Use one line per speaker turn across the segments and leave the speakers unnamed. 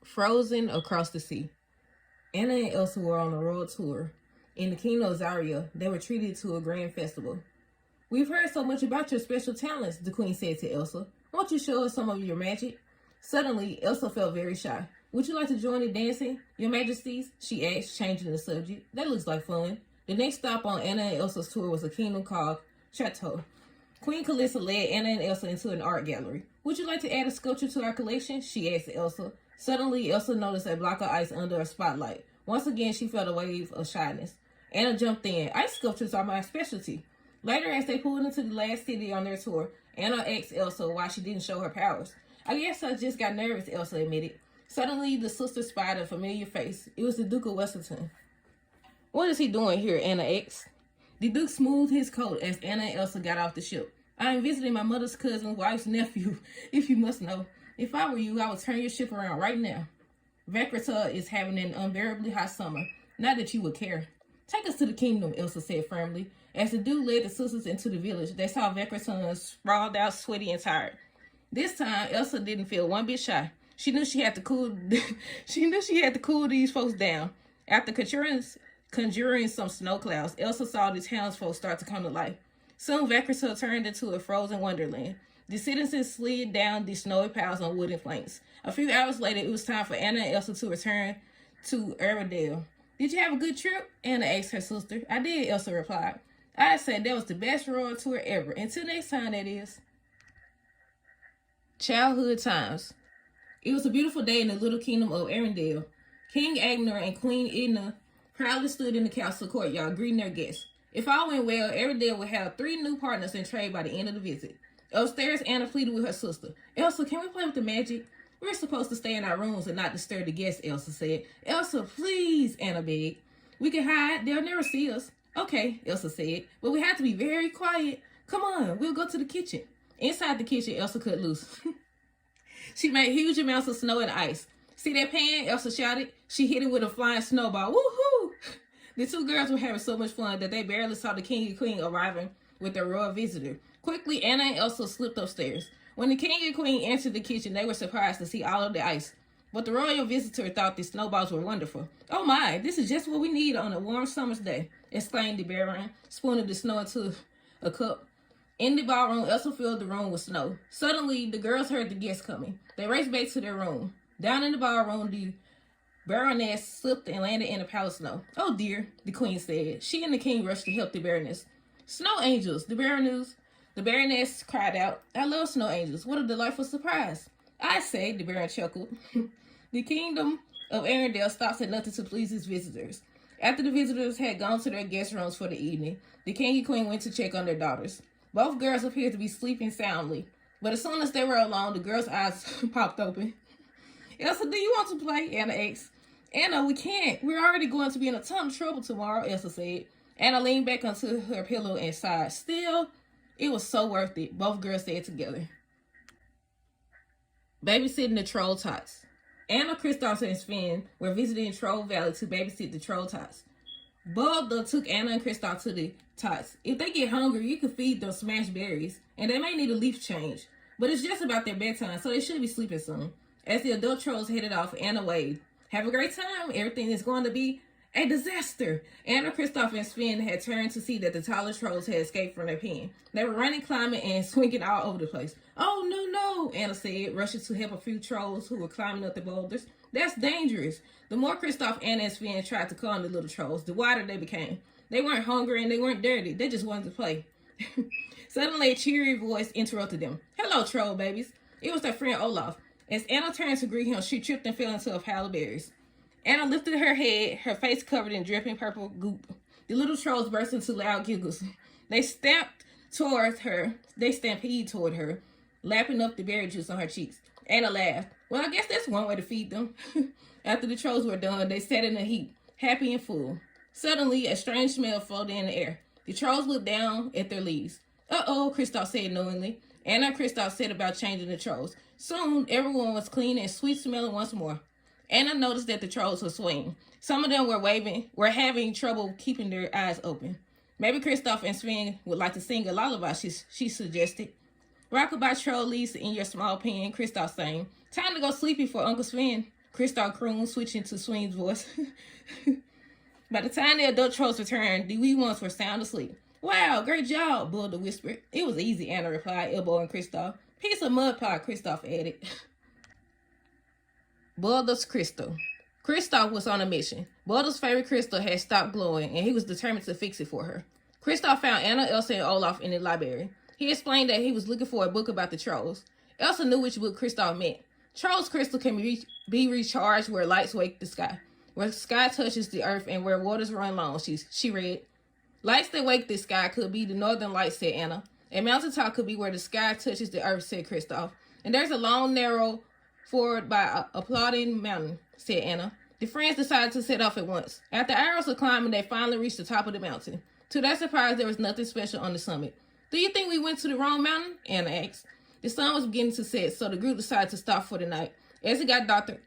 Frozen across the sea. Anna and Elsa were on a royal tour. In the kingdom of Zaria, they were treated to a grand festival. "We've heard so much about your special talents," the queen said to Elsa. "Won't you show us some of your magic?" Suddenly, Elsa felt very shy. "Would you like to join in dancing, your majesties?" she asked, changing the subject. "That looks like fun." The next stop on Anna and Elsa's tour was a kingdom called Chateau. Queen Calissa led Anna and Elsa into an art gallery. "Would you like to add a sculpture to our collection?" she asked Elsa. Suddenly, Elsa noticed a block of ice under a spotlight. Once again, she felt a wave of shyness. Anna jumped in. "Ice sculptures are my specialty." Later, as they pulled into the last city on their tour, Anna asked Elsa why she didn't show her powers. "I guess I just got nervous," Elsa admitted. Suddenly, the sisters spied a familiar face. It was the Duke of Wesselton. "What is he doing here?" Anna asked. The Duke smoothed his coat as Anna and Elsa got off the ship. "I am visiting my mother's cousin's wife's nephew, if you must know. If I were you, I would turn your ship around right now. Vakrata is having an unbearably hot summer. Not that you would care." "Take us to the kingdom," Elsa said firmly. As the Duke led the sisters into the village, they saw Vakrata sprawled out, sweaty and tired. This time, Elsa didn't feel one bit shy. She knew she had to cool. These folks down. After conjuring some snow clouds, Elsa saw the townsfolk start to come to life. Soon, Vakrata turned into a frozen wonderland. The citizens slid down the snowy piles on wooden planks. A few hours later, it was time for Anna and Elsa to return to Arendelle. "Did you have a good trip?" Anna asked her sister. "I did," Elsa replied. "I'd say that was the best royal tour ever. Until next time, that is." Childhood times. It was a beautiful day in the little kingdom of Arendelle. King Agner and Queen Edna proudly stood in the castle courtyard, greeting their guests. If all went well, Arendelle would have 3 new partners in trade by the end of the visit. Upstairs, Anna pleaded with her sister. "Elsa, can we play with the magic?" "We're supposed to stay in our rooms and not disturb the guests," Elsa said. "Elsa, please," Anna begged. "We can hide. They'll never see us." "Okay," Elsa said, "but we have to be very quiet. Come on, we'll go to the kitchen." Inside the kitchen, Elsa cut loose. She made huge amounts of snow and ice. "See that pan?" Elsa shouted. She hit it with a flying snowball. Woohoo! The 2 girls were having so much fun that they barely saw the king and queen arriving with their royal visitor. Quickly, Anna and Elsa slipped upstairs. When the king and queen entered the kitchen, they were surprised to see all of the ice. But the royal visitor thought the snowballs were wonderful. "Oh my, this is just what we need on a warm summer's day," exclaimed the baron, spooning the snow into a cup. In the ballroom, Elsa filled the room with snow. Suddenly, the girls heard the guests coming. They raced back to their room. Down in the ballroom, the baroness slipped and landed in a pile of snow. "Oh dear," the queen said. She and the king rushed to help the baroness. "Snow angels," the baroness cried out. "I love snow angels. What a delightful surprise." "I say," the baron chuckled. The kingdom of Arendelle stops at nothing to please its visitors. After the visitors had gone to their guest rooms for the evening, the king and queen went to check on their daughters. Both girls appeared to be sleeping soundly, but as soon as they were alone, the girls' eyes popped open. "Elsa, do you want to play?" Anna asked. "Anna, we can't. We're already going to be in a ton of trouble tomorrow," Elsa said. Anna leaned back onto her pillow and sighed. "Still, it was so worth it," both girls said together. Babysitting the Troll Tots. Anna, Kristoff, and Sven were visiting Troll Valley to babysit the Troll Tots. Balda took Anna and Kristoff to the Tots. "If they get hungry, you can feed them smashed berries, and they may need a leaf change. But it's just about their bedtime, so they should be sleeping soon." As the adult trolls headed off, Anna waved. "Have a great time. Everything is going to be a disaster." Anna, Kristoff, and Sven had turned to see that the taller trolls had escaped from their pen. They were running, climbing, and swinging all over the place. "Oh, no," Anna said, rushing to help a few trolls who were climbing up the boulders. "That's dangerous." The more Kristoff, Anna, and Sven tried to calm the little trolls, the wilder they became. They weren't hungry and they weren't dirty. They just wanted to play. Suddenly, a cheery voice interrupted them. "Hello, troll babies." It was their friend Olaf. As Anna turned to greet him, she tripped and fell into a pile of berries. Anna lifted her head, her face covered in dripping purple goop. The little trolls burst into loud giggles. They stampeded toward her, lapping up the berry juice on her cheeks. Anna laughed. "Well, I guess that's one way to feed them." After the trolls were done, they sat in a heap, happy and full. Suddenly, a strange smell floated in the air. The trolls looked down at their leaves. "Uh-oh," Kristoff said knowingly. Anna and Kristoff set about changing the trolls. Soon, everyone was clean and sweet-smelling once more. Anna noticed that the trolls were swaying. Some of them were having trouble keeping their eyes open. "Maybe Kristoff and Sven would like to sing a lullaby," she suggested. "Rockabye troll leaves in your small pen," Kristoff sang. "Time to go sleep before Uncle Sven Kristoff crooned, switching to Sween's voice. By the time the adult trolls returned, the wee ones were sound asleep. Wow, great job, Bulda whispered. It was easy, Anna replied, elbowing Kristoff. Piece of mud pie, Kristoff added. Bulda's crystal. Kristoff was on a mission. Bulda's favorite crystal had stopped glowing, and he was determined to fix it for her. Kristoff found Anna, Elsa, and Olaf in the library. He explained that he was looking for a book about the trolls. Elsa knew which book Kristoff meant. Trolls' crystal can be recharged where lights wake the sky, where the sky touches the earth, and where waters run long, she read. Lights that wake the sky could be the northern lights, said Anna. A mountaintop could be where the sky touches the earth, said Kristoff. And there's a long, narrow ford by applauding mountain, said Anna. The friends decided to set off at once. After hours of climbing, they finally reached the top of the mountain. To their surprise, there was nothing special on the summit. Do you think we went to the wrong mountain? Anna asked. The sun was beginning to set, so the group decided to stop for the night. As it got darker,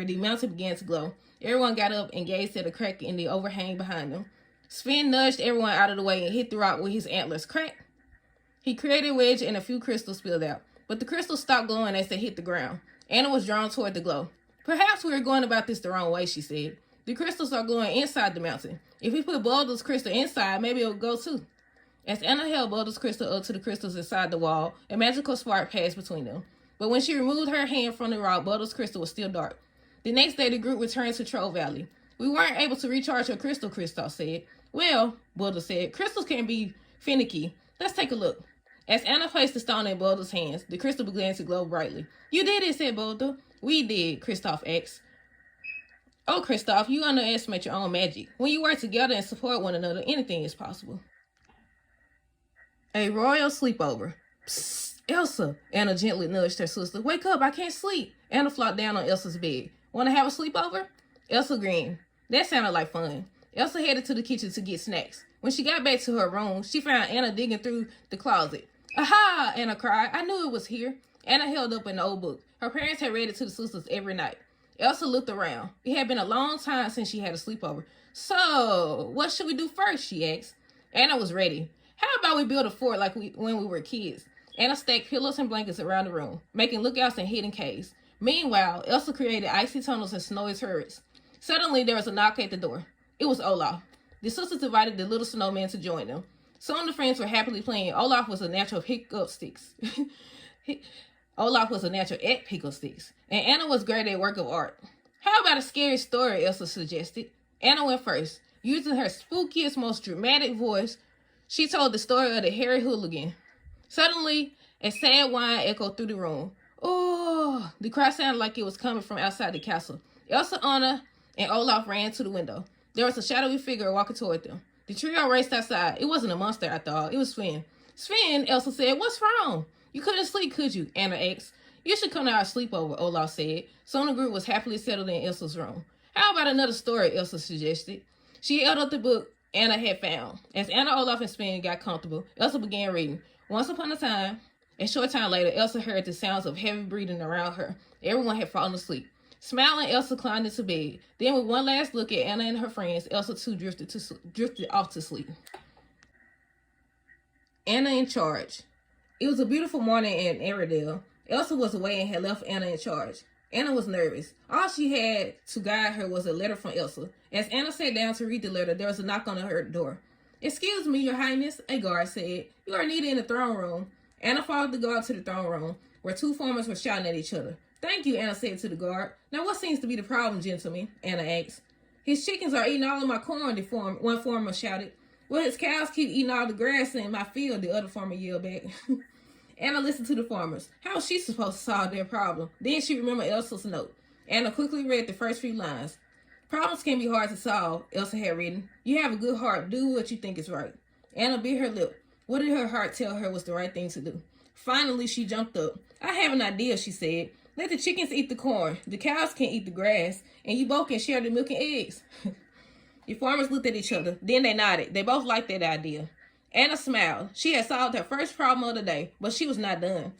the mountain began to glow. Everyone got up and gazed at a crack in the overhang behind them. Sven nudged everyone out of the way and hit the rock with his antlers. Crack! He created a wedge and a few crystals spilled out, but the crystals stopped glowing as they hit the ground. Anna was drawn toward the glow. Perhaps we are going about this the wrong way, she said. The crystals are glowing inside the mountain. If we put Bulda's crystal inside, maybe it'll go too. As Anna held Bulda's crystal up to the crystals inside the wall, a magical spark passed between them. But when she removed her hand from the rock, Bulda's crystal was still dark. The next day, the group returned to Troll Valley. We weren't able to recharge your crystal, Kristoff said. Well, Bulda said, crystals can be finicky. Let's take a look. As Anna placed the stone in Bulda's hands, the crystal began to glow brightly. You did it, said Bulda. We did, Kristoff asked. Oh, Kristoff, you underestimate your own magic. When you work together and support one another, anything is possible. A royal sleepover. Psst, Elsa, Anna gently nudged her sister. Wake up, I can't sleep. Anna flopped down on Elsa's bed. Want to have a sleepover? Elsa grinned. That sounded like fun. Elsa headed to the kitchen to get snacks. When she got back to her room, she found Anna digging through the closet. Aha! Anna cried. I knew it was here. Anna held up an old book. Her parents had read it to the sisters every night. Elsa looked around. It had been a long time since she had a sleepover. So, what should we do first? She asked. Anna was ready. How about we build a fort like when we were kids? Anna stacked pillows and blankets around the room, making lookouts and hidden caves. Meanwhile, Elsa created icy tunnels and snowy turrets. Suddenly, there was a knock at the door. It was Olaf. The sisters invited the little snowman to join them. Soon the friends were happily playing. Olaf was a natural pickup sticks. Olaf was a natural at pickle sticks, and Anna was great at work of art. How about a scary story, Elsa suggested. Anna went first. Using her spookiest, most dramatic voice, she told the story of the hairy hooligan. Suddenly, a sad whine echoed through the room. Oh, the cry sounded like it was coming from outside the castle. Elsa, Anna, and Olaf ran to the window. There was a shadowy figure walking toward them. The trio raced outside. It wasn't a monster, I thought. It was Sven. Sven, Elsa said, what's wrong? You couldn't sleep, could you? Anna asked. You should come to our sleepover, Olaf said. Soon the group was happily settled in Elsa's room. How about another story, Elsa suggested. She held up the book Anna had found. As Anna, Olaf, and Sven got comfortable, Elsa began reading. Once upon a time, a short time later, Elsa heard the sounds of heavy breathing around her. Everyone had fallen asleep. Smiling, Elsa climbed into bed. Then, with one last look at Anna and her friends, Elsa too drifted off to sleep. Anna in charge. It was a beautiful morning in Arendelle. Elsa was away and had left Anna in charge. Anna was nervous. All she had to guide her was a letter from Elsa. As Anna sat down to read the letter, there was a knock on her door. Excuse me, Your Highness, a guard said. You are needed in the throne room. Anna followed the guard to the throne room, where two farmers were shouting at each other. Thank you, Anna said to the guard. Now what seems to be the problem, gentlemen? Anna asked. His chickens are eating all of my corn, one farmer shouted. Well, his cows keep eating all the grass in my field, the other farmer yelled back. Anna listened to the farmers. How was she supposed to solve their problem? Then she remembered Elsa's note. Anna quickly read the first few lines. Problems can be hard to solve, Elsa had written. You have a good heart. Do what you think is right. Anna bit her lip. What did her heart tell her was the right thing to do? Finally, she jumped up. I have an idea, she said. Let the chickens eat the corn. The cows can eat the grass. And you both can share the milk and eggs. The farmers looked at each other. Then they nodded. They both liked that idea. Anna smiled. She had solved her first problem of the day, but she was not done.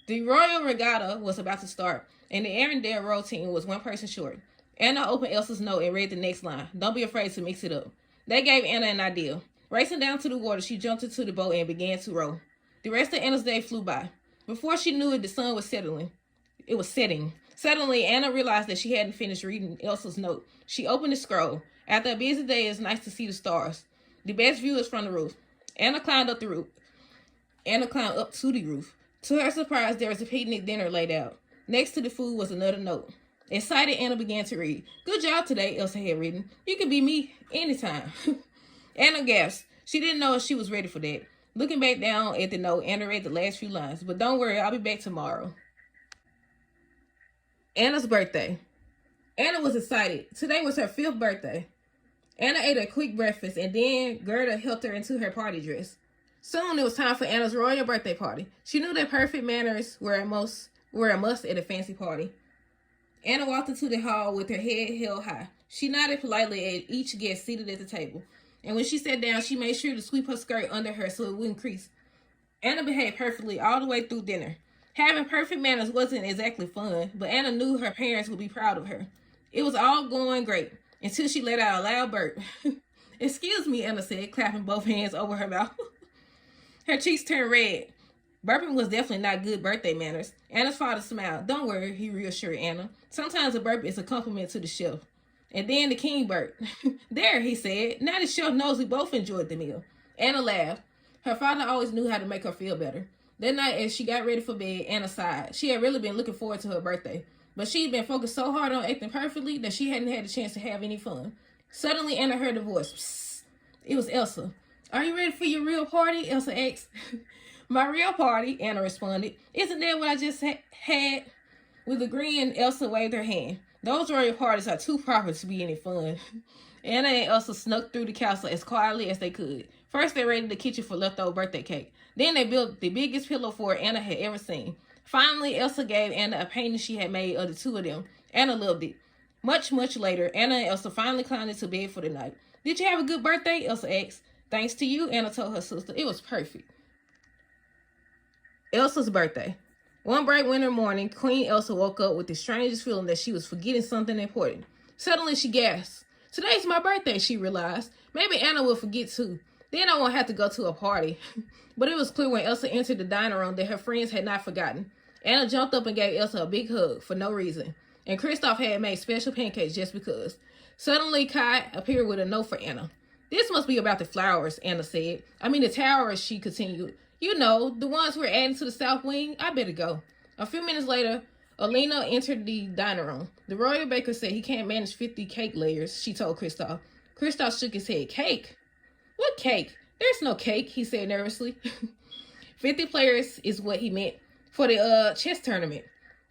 The Royal Regatta was about to start, and the Arendelle row team was one person short. Anna opened Elsa's note and read the next line. Don't be afraid to mix it up. That gave Anna an idea. Racing down to the water, she jumped into the boat and began to row. The rest of Anna's day flew by. Before she knew it, the sun was settling. It was setting. Suddenly, Anna realized that she hadn't finished reading Elsa's note. She opened the scroll. After a busy day, it's nice to see the stars. The best view is from the roof. Anna climbed up to the roof. To her surprise, there was a picnic dinner laid out. Next to the food was another note. Excited, Anna began to read. Good job today, Elsa had written. You can be me anytime. Anna gasped. She didn't know if she was ready for that. Looking back down at the note, Anna read the last few lines. But don't worry, I'll be back tomorrow. Anna's birthday. Anna was excited. Today was her 5th birthday. Anna ate a quick breakfast, and then Gerda helped her into her party dress. Soon it was time for Anna's royal birthday party. She knew that perfect manners were a must at a fancy party. Anna walked into the hall with her head held high. She nodded politely at each guest seated at the table. And when she sat down, she made sure to sweep her skirt under her so it wouldn't crease. Anna behaved perfectly all the way through dinner. Having perfect manners wasn't exactly fun, but Anna knew her parents would be proud of her. It was all going great until she let out a loud burp. Excuse me, Anna said, clapping both hands over her mouth. Her cheeks turned red. Burping was definitely not good birthday manners. Anna's father smiled. Don't worry, he reassured Anna. Sometimes a burp is a compliment to the chef. And then the king burped. There, he said. Now the chef knows we both enjoyed the meal. Anna laughed. Her father always knew how to make her feel better. That night, as she got ready for bed, Anna sighed. She had really been looking forward to her birthday. But she'd been focused so hard on acting perfectly that she hadn't had a chance to have any fun. Suddenly, Anna heard a voice. Psst. It was Elsa. Are you ready for your real party? Elsa asked. My real party, Anna responded. Isn't that what I just had? With a grin, Elsa waved her hand. Those royal parties are too proper to be any fun. Anna and Elsa snuck through the castle as quietly as they could. First, they raided the kitchen for leftover birthday cake. Then they built the biggest pillow fort Anna had ever seen. Finally, Elsa gave Anna a painting she had made of the two of them. Anna loved it. Much later, Anna and Elsa finally climbed into bed for the night. Did you have a good birthday? Elsa asked. Thanks to you, Anna told her sister. It was perfect. Elsa's birthday. One bright winter morning, Queen Elsa woke up with the strangest feeling that she was forgetting something important. Suddenly, she gasped. Today's my birthday, she realized. Maybe Anna will forget too. Then I won't have to go to a party. But it was clear when Elsa entered the dining room that her friends had not forgotten. Anna jumped up and gave Elsa a big hug for no reason. And Kristoff had made special pancakes just because. Suddenly, Kai appeared with a note for Anna. This must be about the flowers, Anna said. I mean the towers, she continued. You know, the ones we're adding to the south wing. I better go. A few minutes later, Alina entered the dining room. The royal baker said he can't manage 50 cake layers, she told Kristoff. Kristoff shook his head. Cake? What cake? There's no cake, he said nervously. 50 players is what he meant for the chess tournament.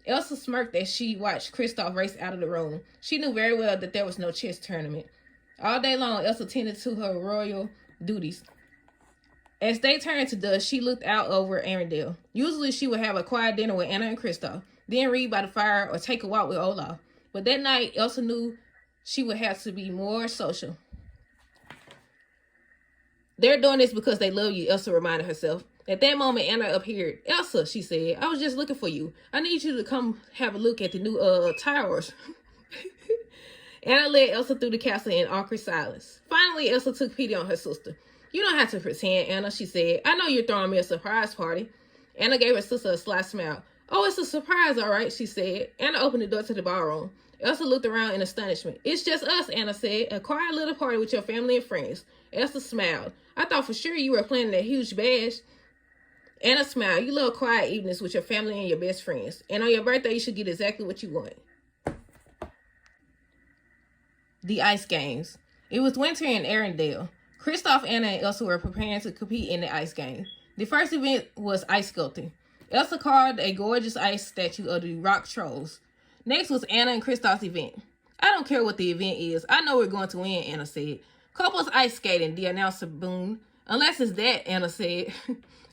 Elsa smirked as she watched Kristoff race out of the room. She knew very well that there was no chess tournament. All day long, Elsa tended to her royal duties. As they turned to dust, she looked out over Arendelle. Usually, she would have a quiet dinner with Anna and Kristoff, then read by the fire or take a walk with Olaf. But that night, Elsa knew she would have to be more social. They're doing this because they love you, Elsa reminded herself. At that moment, Anna appeared. Elsa, she said, I was just looking for you. I need you to come have a look at the new towers. Anna led Elsa through the castle in awkward silence. Finally, Elsa took pity on her sister. You don't have to pretend, Anna, she said. I know you're throwing me a surprise party. Anna gave her sister a sly smile. Oh, it's a surprise, all right, she said. Anna opened the door to the ballroom. Elsa looked around in astonishment. It's just us, Anna said. A quiet little party with your family and friends. Elsa smiled. I thought for sure you were planning a huge bash. Anna smiled. You love quiet evenings with your family and your best friends. And on your birthday, you should get exactly what you want. The ice games. It was winter in Arendelle. Kristoff, Anna, and Elsa were preparing to compete in the ice game. The first event was ice sculpting. Elsa carved a gorgeous ice statue of the rock trolls. Next was Anna and Kristoff's event. I don't care what the event is. I know we're going to win, Anna said. Couples ice skating, the announcer boomed. Unless it's that, Anna said.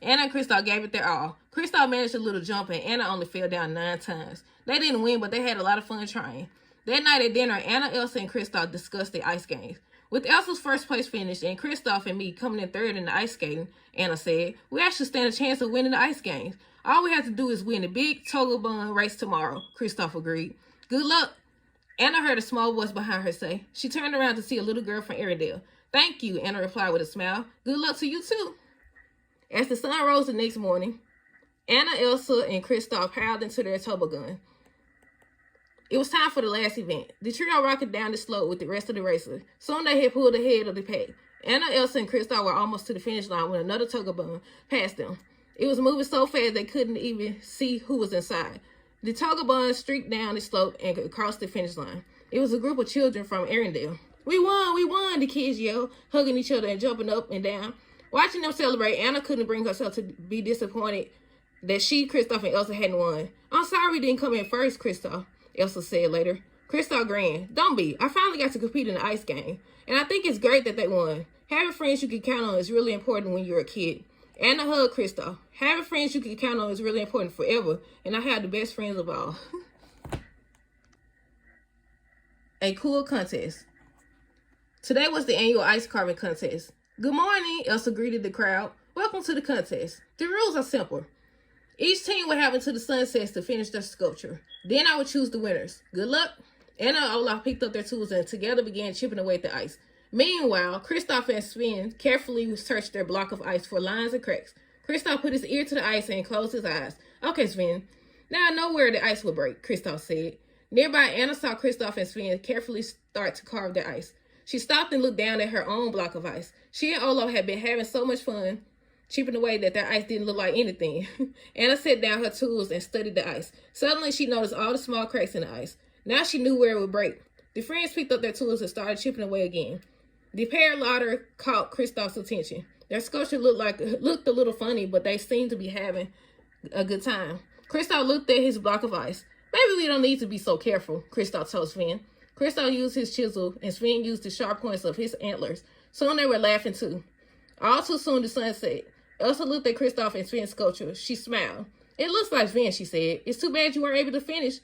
Anna and Kristoff gave it their all. Kristoff managed a little jump and Anna only fell down 9 times. They didn't win, but they had a lot of fun trying. That night at dinner, Anna, Elsa, and Kristoff discussed the ice games. With Elsa's first place finish and Kristoff and me coming in third in the ice skating, Anna said, we actually stand a chance of winning the ice games. All we have to do is win the big Togobun race tomorrow, Kristoff agreed. Good luck. Anna heard a small voice behind her say. She turned around to see a little girl from Arendelle. Thank you, Anna replied with a smile. Good luck to you too. As the sun rose the next morning, Anna, Elsa, and Kristoff piled into their toboggan. It was time for the last event. The trio rocked down the slope with the rest of the racers. Soon they had pulled ahead of the pack. Anna, Elsa, and Kristoff were almost to the finish line when another tugabun passed them. It was moving so fast they couldn't even see who was inside. The tugabun streaked down the slope and across the finish line. It was a group of children from Arendelle. We won, the kids yelled, hugging each other and jumping up and down. Watching them celebrate, Anna couldn't bring herself to be disappointed that she, Kristoff, and Elsa hadn't won. I'm sorry we didn't come in first, Kristoff, Elsa said later. Kristoff grinned. Don't be. I finally got to compete in the ice game, and I think it's great that they won. Having friends you can count on is really important when you're a kid. Anna hugged Kristoff. Having friends you can count on is really important forever, and I have the best friends of all. A cool contest. Today was the annual ice carving contest. Good morning, Elsa greeted the crowd. Welcome to the contest. The rules are simple. Each team will have until the sun sets to finish their sculpture. Then I will choose the winners. Good luck. Anna and Olaf picked up their tools and together began chipping away at the ice. Meanwhile, Kristoff and Sven carefully searched their block of ice for lines and cracks. Kristoff put his ear to the ice and closed his eyes. Okay, Sven. Now I know where the ice will break, Kristoff said. Nearby, Anna saw Kristoff and Sven carefully start to carve their ice. She stopped and looked down at her own block of ice. She and Olaf had been having so much fun chipping away that their ice didn't look like anything. Anna set down her tools and studied the ice. Suddenly, she noticed all the small cracks in the ice. Now she knew where it would break. The friends picked up their tools and started chipping away again. The pair louder caught Kristoff's attention. Their sculpture looked a little funny, but they seemed to be having a good time. Kristoff looked at his block of ice. Maybe we don't need to be so careful, Kristoff told Sven. Kristoff used his chisel, and Sven used the sharp points of his antlers. Soon they were laughing too. All too soon the sun set. Elsa looked at Kristoff and Sven's sculpture. She smiled. It looks like Sven, she said. It's too bad you weren't able to finish.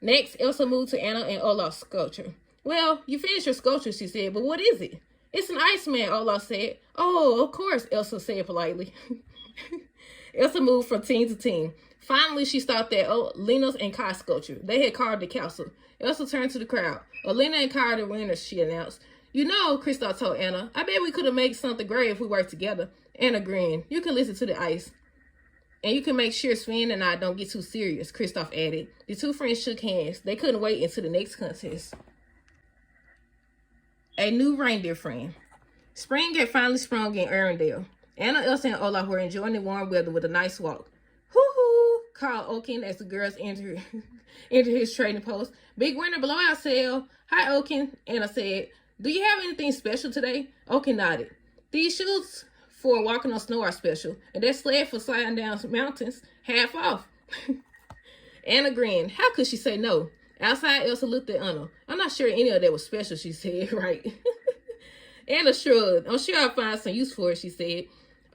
Next, Elsa moved to Anna and Olaf's sculpture. Well, you finished your sculpture, she said, but what is it? It's an Iceman, Olaf said. Oh, of course, Elsa said politely. Elsa moved from team to team. Finally, she stopped at Lena's and Kai's sculpture. They had carved the castle. Elsa turned to the crowd. Lena and Kai are the winners, she announced. You know, Kristoff told Anna, I bet we could have made something great if we worked together. Anna grinned. You can listen to the ice. And you can make sure Sven and I don't get too serious, Kristoff added. The two friends shook hands. They couldn't wait until the next contest. A new reindeer friend. Spring had finally sprung in Arendelle. Anna, Elsa, and Olaf were enjoying the warm weather with a nice walk. Hoo-hoo, called Oaken as the girls entered his trading post. Big winter blowout sale. Hi, Oaken, Anna said. Do you have anything special today? Oaken nodded. These shoes for walking on snow are special, and that sled for sliding down mountains, half off. Anna grinned. How could she say no? Outside, Elsa looked at Anna. I'm not sure any of that was special, she said, right? Anna shrugged. I'm sure I'll find some use for it, she said.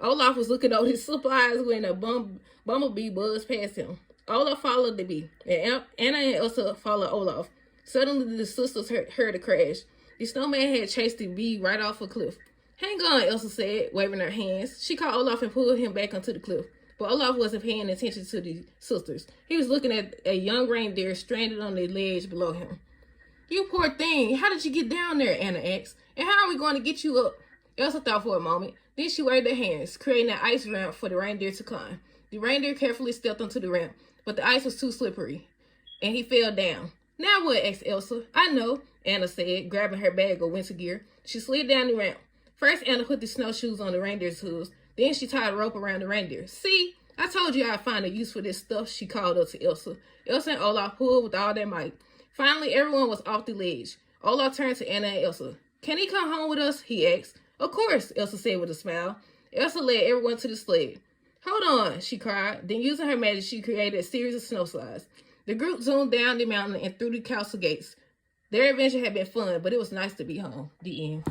Olaf was looking over his supplies when a bumblebee buzzed past him. Olaf followed the bee, and Anna and Elsa followed Olaf. Suddenly, the sisters heard a crash. The snowman had chased the bee right off a cliff. Hang on, Elsa said, waving her hands. She caught Olaf and pulled him back onto the cliff. But Olaf wasn't paying attention to the sisters. He was looking at a young reindeer stranded on the ledge below him. You poor thing. How did you get down there? Anna asked. And how are we going to get you up? Elsa thought for a moment. Then she waved her hands, creating an ice ramp for the reindeer to climb. The reindeer carefully stepped onto the ramp, but the ice was too slippery, and he fell down. Now what? Asked Elsa. I know, Anna said, grabbing her bag of winter gear. She slid down the ramp. First, Anna put the snowshoes on the reindeer's hooves. Then she tied a rope around the reindeer. See? I told you I'd find a use for this stuff, she called up to Elsa. Elsa and Olaf pulled with all their might. Finally, everyone was off the ledge. Olaf turned to Anna and Elsa. Can he come home with us? He asked. Of course, Elsa said with a smile. Elsa led everyone to the sled. Hold on, she cried. Then using her magic, she created a series of snow slides. The group zoomed down the mountain and through the castle gates. Their adventure had been fun, but it was nice to be home. The end.